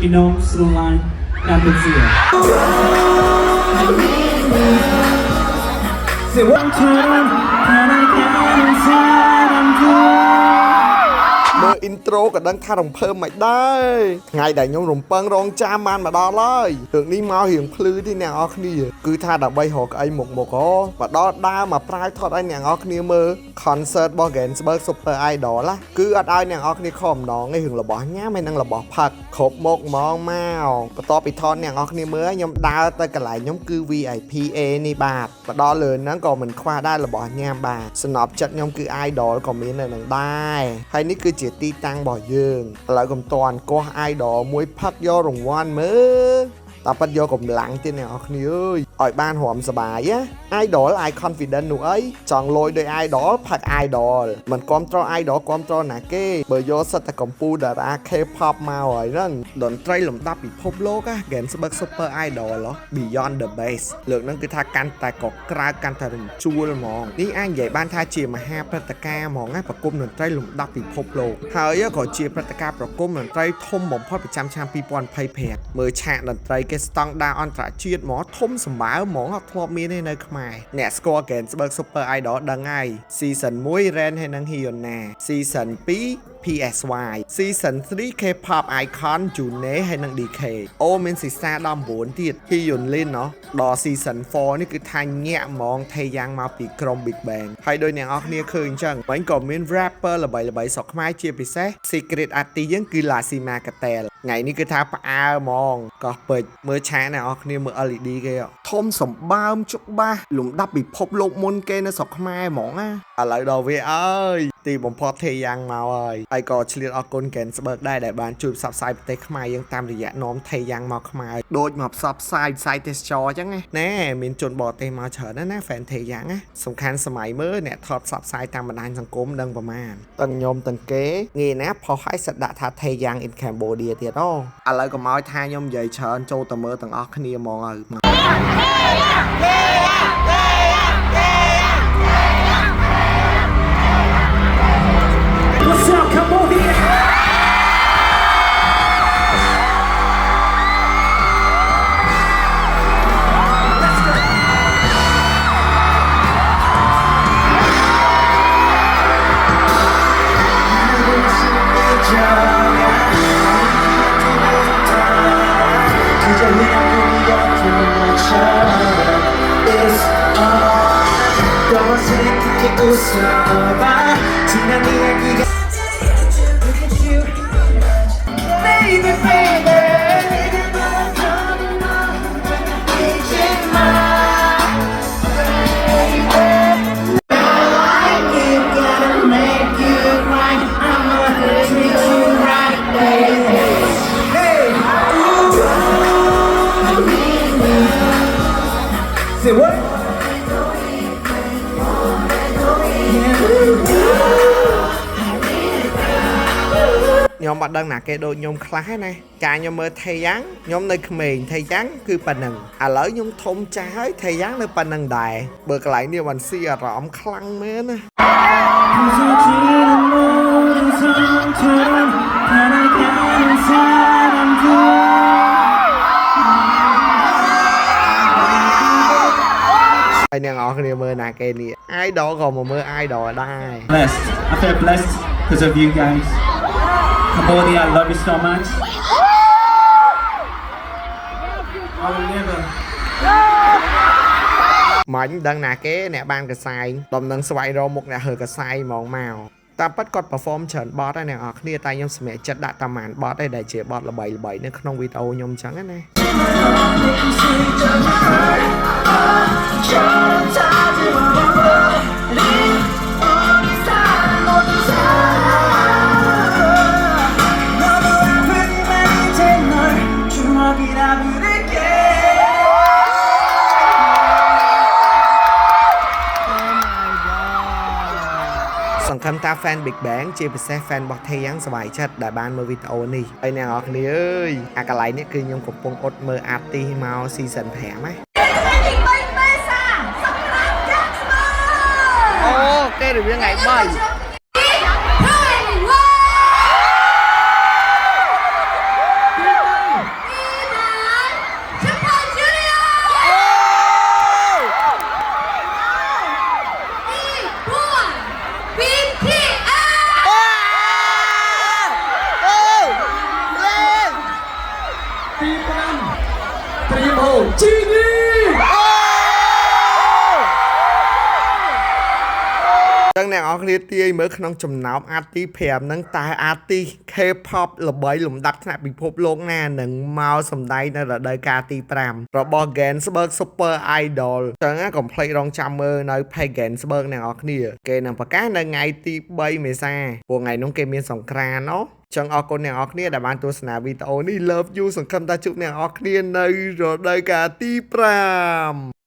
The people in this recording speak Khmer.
ពីនំស្រួលឡានកម្ពុជា មើល intro ក៏ដឹងថារំភើបមិនដែរថ្ងៃដែលខ្ញុំរំពឹងរងចាំបានមកដល់ហើយរឿងនេះមករៀងភ្លឺទេអ្នកនរគ្នាគឺថាដើម្បីរកអីមុខមកដល់ដើរមកប្រាយថតឲ្យអ្នកនរគ្នាមើល concert របស់ Gainsbourg Super Idol ណាគឺអត់ឲ្យអ្នកនរគ្នាខំម្ដងទេរឿងរបស់ញ៉ាំហើយនឹងរបស់ផឹកគ្រប់មុខហ្មងមកបន្ទាប់ពីថតអ្នកនរគ្នាមើលខ្ញុំដើរទៅកន្លែងខ្ញុំគឺ VIP A នេះបាទមកដល់លើហ្នឹងក៏មិនខ្វះដែររបស់ញ៉ាំបាទសំណប់ចិត្តខ្ញុំគឺ Idol ក៏មាននៅនឹងដែរហើយនេះគឺជាទីតាំងរបស់យើងឥឡូវកុំតន់កោះ Idol មួយផឹកយករង្វាន់មើលតែប៉ាត់យកកម្លាំងទៀតអ្នកនរគ្នាអើយឲ្យបានរំសបាយណា Idol អាយ confident នោះអីចង់លយដោយ Idol ផឹក Idol មិនគ្រប់ត្រ Idol គ្រប់ត្រណាគេបើយកសិតតែកម្ពុជាតារា K-pop មកហើយហ្នឹងតន្ត្រីលំដាប់ពិភពលោកណា Gainsbourg Super Idol Beyond the Best លើកហ្នឹងគឺថាកាន់តែកក្រើកកាន់តែរំជួលហ្មងនេះអាចនិយាយបានថាជាមហាព្រឹត្តិការណ៍ហ្មងណាប្រគំតន្ត្រីលំដាប់ពិភពលោកហើយក៏ជាព្រឹត្តិការណ៍ប្រគំតន្ត្រីធំបំផុតប្រចាំឆ្នាំ2025មើលឆាកតន្ត្រីគេស្តង់ដារអន្តរជាតិហ្មងធំសម្បើហ្មងអត់ធ្លាប់មានទេនៅខ្មែរអ្នកស្គាល់ Gainsbourg Super Idol ដឹងហើយ Season 1 Ren ហើយនឹង Hyuna Season 2 PSY Season 3 K-pop Icon June ហើយនឹង DK អូមានស៊ីសា19ទៀត Hyunlin ណោះដល់ Season 4 នេះគឺថាញាក់ហ្មងថេយ៉ាងមកពីក្រុម Big Bang ហើយដោយអ្នកនរគ្នាឃើញអញ្ចឹងវិញក៏មាន rapper ល្បីៗស្រុកខ្មែរជាពិសេស Secret Artist យើងគឺ Lasima Katel ថ្ងៃនេះគឺថាផ្អើហ្មងកោះពេជ្រមើលឆាអ្នកនរគ្នាមើល LED គេធំសម្បើមជុកបាសលំដាប់ពិភពលោកមុនគេនៅស្រុកខ្មែរហ្មងណាឥឡូវដល់វាអើយទីបំផុតថេយ៉ាងមកហើយហើយក៏ឆ្លៀតអរគុណ Gainsbourg ដែរដែលបានជួយផ្សព្វផ្សាយប្រទេសខ្មែរយើងតាមរយៈនាំថេយ៉ាងមកខ្មែរដូចមកផ្សព្វផ្សាយវិស័យទេសចរអញ្ចឹងណែមានជនបរទេសមកច្រើនណាស់ fan ថេយ៉ាងណាសំខាន់សម័យមើលអ្នកថតផ្សព្វផ្សាយតាមបណ្ដាញសង្គមដឹងប្រមាណទាំងខ្ញុំទាំងគេងាយណាស់ផុសឲ្យសិតដាក់ថាថេយ៉ាង in Cambodia ទៀតអូឥឡូវក៏មកថាខ្ញុំនិយាយច្រើនចូលទៅមើលទាំងអស់គ្នាហ្មងហើយWhat's up Cambodia Say what? ខ្ញុំអត់ដឹងណាគេដូចខ្ញុំខ្លះណាកាលខ្ញុំមើលថេយ៉ាងខ្ញុំនៅក្មេងថេយ៉ាងគឺប៉ុណ្ណឹងឥឡូវខ្ញុំធំចាស់ហើយថេយ៉ាងនៅប៉ុណ្ណឹងដែរបើកន្លែងនេះបានស៊ីអារម្មណ៍ខ្លាំងមែនណាហើយអ្នកនរគ្នាមើលណាគេនេះ Idol ក៏មកមើល Idol ដែរ Blessed I feel blessed because of you guys Cambodia I love you so much I will never មិនដឹងណាគេអ្នកបានកសែងដំណឹងស្វែងរកមុខអ្នកហើកសែងហ្មងមកតាមពិតគាត់ perform ច្រើនបទហើយអ្នកនរគ្នាតែខ្ញុំសម្រេចចិត្តដាក់តែមួយបទឯដែលជាបទល្បីៗនៅក្នុងវីដេអូខ្ញុំអញ្ចឹងណាសង្ឃឹមថា fan Big Bang ជាពិសេស fan របស់ថេយ៉ាងសប្បាយចិត្តដែលបានមើលវីដេអូនេះហើយអ្នកនរគ្នាអើយអាកន្លែងនេះគឺខ្ញុំកំពុងអត់មើល artist មក season 5 ហ៎អូគេរៀបថ្ងៃ3 អ្នកនរគ្នាទាយមើលក្នុងចំណោមអាទី5ហ្នឹងតើអាទី K-pop ល្បីលំដាប់ថ្នាក់ពិភពលោកណានឹងមកសម្ដែងនៅរដូវកាលទី5របស់ Gensburg Super Idol ចឹងកុំភ្លេចរងចាំមើលនៅ Page Gensburg អ្នកនរគ្នាគេនឹងប្រកាសនៅថ្ងៃទី3មេសាព្រោះថ្ងៃនោះគេមានសង្ក្រាន្តចឹងអរគុណអ្នកនរគ្នាដែលបានទស្សនាវីដេអូនេះ Love you សង្ឃឹមថាជួបអ្នកនរគ្នានៅរដូវកាលទី5